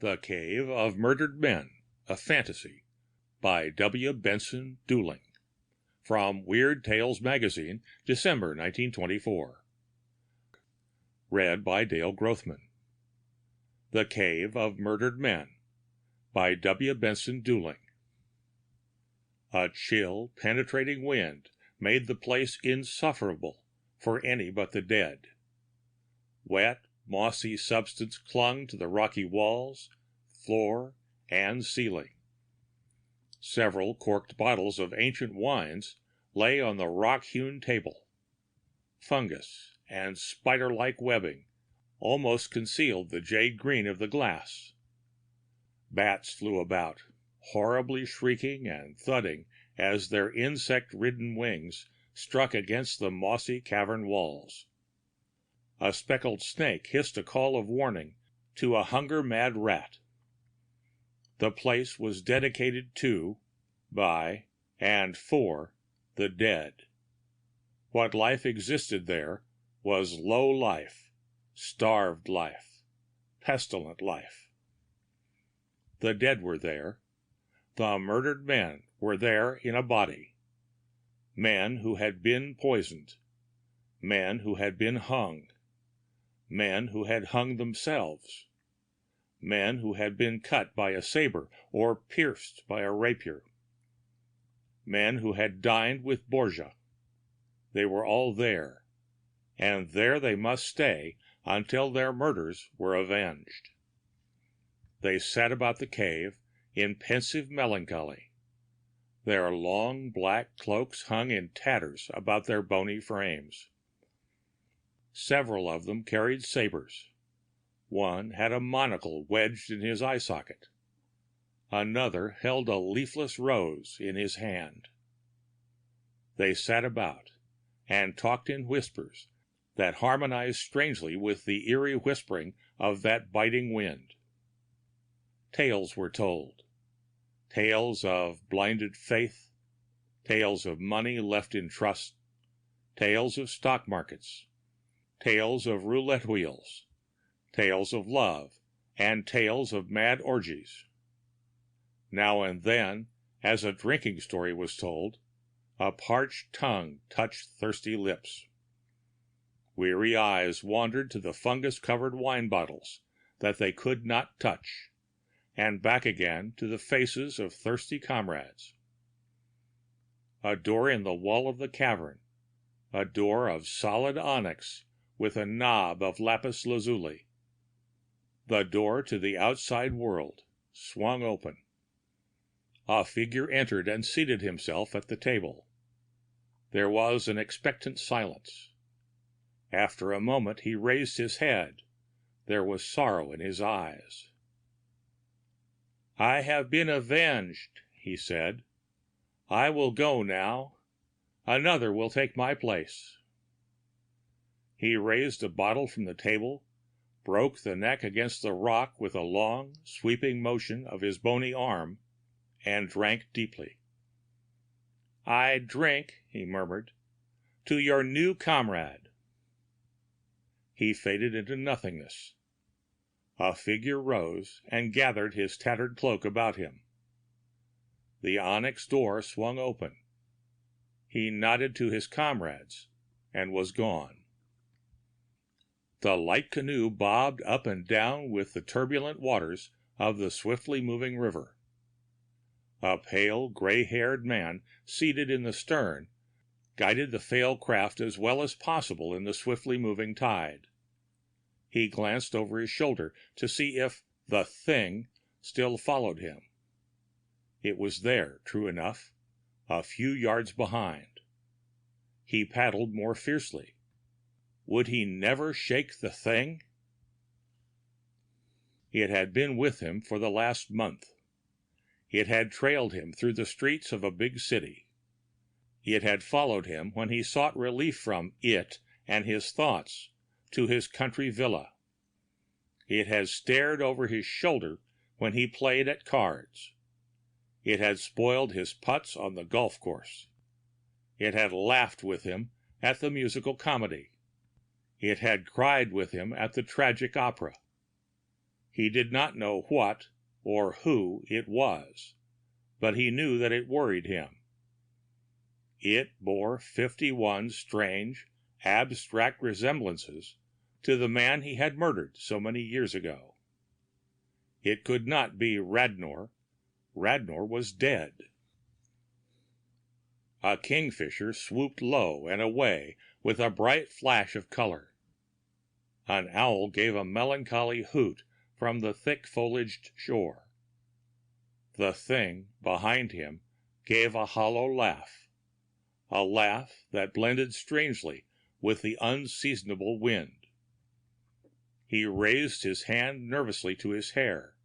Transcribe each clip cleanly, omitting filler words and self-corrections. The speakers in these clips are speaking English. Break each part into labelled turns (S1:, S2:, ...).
S1: The Cave of Murdered Men, a Fantasy by W. Benson Dooling. From Weird Tales Magazine, December 1924. Read by Dale Grothman. The Cave of Murdered Men by W. Benson Dooling. A chill, penetrating wind made the place insufferable for any but the dead. Wet, mossy substance clung to the rocky walls, floor, and ceiling. Several corked bottles of ancient wines lay on the rock-hewn table. Fungus and spider-like webbing almost concealed the jade green of the glass. Bats flew about, horribly shrieking and thudding as their insect-ridden wings struck against the mossy cavern walls. A speckled snake hissed a call of warning to a hunger-mad rat. The place was dedicated to, by, and for the dead. What life existed there was low life, starved life, pestilent life. The dead were there. The murdered men were there in a body. Men who had been poisoned. Men who had been hung. Men who had hung themselves. Men who had been cut by a saber or pierced by a rapier. Men who had dined with Borgia. They were all there, and there they must stay until their murders were avenged. They sat about the cave in pensive melancholy. Their long black cloaks hung in tatters about their bony frames. Several of them carried sabers. One had a monocle wedged in his eye socket. Another held a leafless rose in his hand. They sat about and talked in whispers that harmonized strangely with the eerie whispering of that biting wind. Tales were told. Tales of blinded faith, tales of money left in trust, tales of stock markets, tales of roulette wheels, tales of love, and tales of mad orgies. Now and then, as a drinking story was told, a parched tongue touched thirsty lips. Weary eyes wandered to the fungus-covered wine bottles that they could not touch, and back again to the faces of thirsty comrades. A door in the wall of the cavern, a door of solid onyx with a knob of lapis lazuli. The door to the outside world swung open. A figure entered and seated himself at the table. There was an expectant silence. After a moment he raised his head. There was sorrow in his eyes. "I have been avenged," he said. "I will go now. Another will take my place." He raised a bottle from the table, broke the neck against the rock with a long, sweeping motion of his bony arm, and drank deeply. "I drink," he murmured, "to your new comrade." He faded into nothingness. A figure rose and gathered his tattered cloak about him. The onyx door swung open. He nodded to his comrades and was gone. The light canoe bobbed up and down with the turbulent waters of the swiftly moving river. A pale, gray-haired man seated in the stern guided the frail craft as well as possible in the swiftly moving tide. He glanced over his shoulder to see if the Thing still followed him. It was there, true enough, a few yards behind. He paddled more fiercely. Would he never shake the Thing? It had been with him for the last month. It had trailed him through the streets of a big city. It had followed him when he sought relief from it and his thoughts to his country villa. It had stared over his shoulder when he played at cards. It had spoiled his putts on the golf course. It had laughed with him at the musical comedy. It had cried with him at the tragic opera. He did not know what or who it was, but he knew that it worried him. It bore 51 strange, abstract resemblances to the man he had murdered so many years ago. It could not be Radnor. Radnor was dead. A kingfisher swooped low and away with a bright flash of color. An owl gave a melancholy hoot from the thick-foliaged shore. The thing behind him gave a hollow laugh, a laugh that blended strangely with the unseasonable wind. He raised his hand nervously to his hair.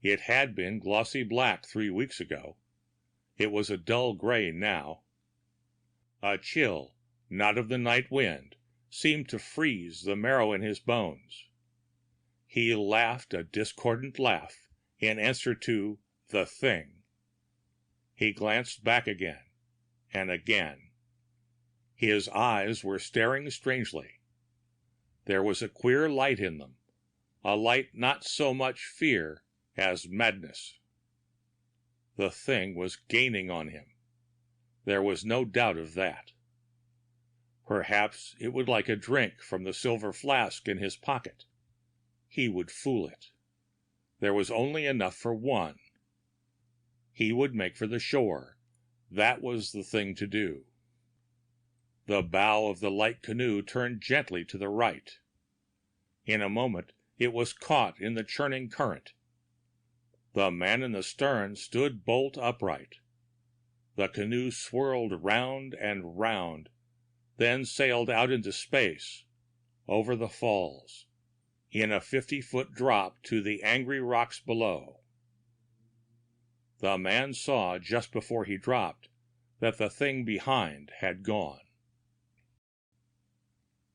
S1: It had been glossy black 3 weeks ago. It was a dull gray now. A chill, not of the night wind, seemed to freeze the marrow in his bones. He laughed a discordant laugh in answer to the thing. He glanced back again and again. His eyes were staring strangely. There was a queer light in them, a light not so much fear as madness. The thing was gaining on him. There was no doubt of that. Perhaps it would like a drink from the silver flask in his pocket. He would fool it. There was only enough for one. He would make for the shore. That was the thing to do. The bow of the light canoe turned gently to the right. In a moment, it was caught in the churning current. The man in the stern stood bolt upright. The canoe swirled round and round, then sailed out into space, over the falls, in a 50-foot drop to the angry rocks below. The man saw, just before he dropped, that the thing behind had gone.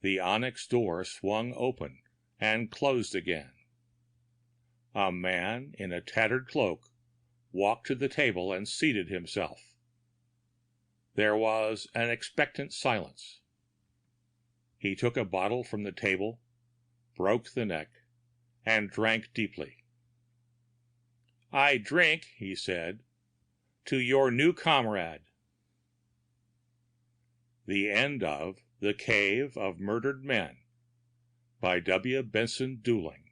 S1: The onyx door swung open and closed again. A man in a tattered cloak walked to the table and seated himself. There was an expectant silence. He took a bottle from the table, broke the neck, and drank deeply. "I drink," he said, "to your new comrade." The end of The Cave of Murdered Men by W. Benson Dooling.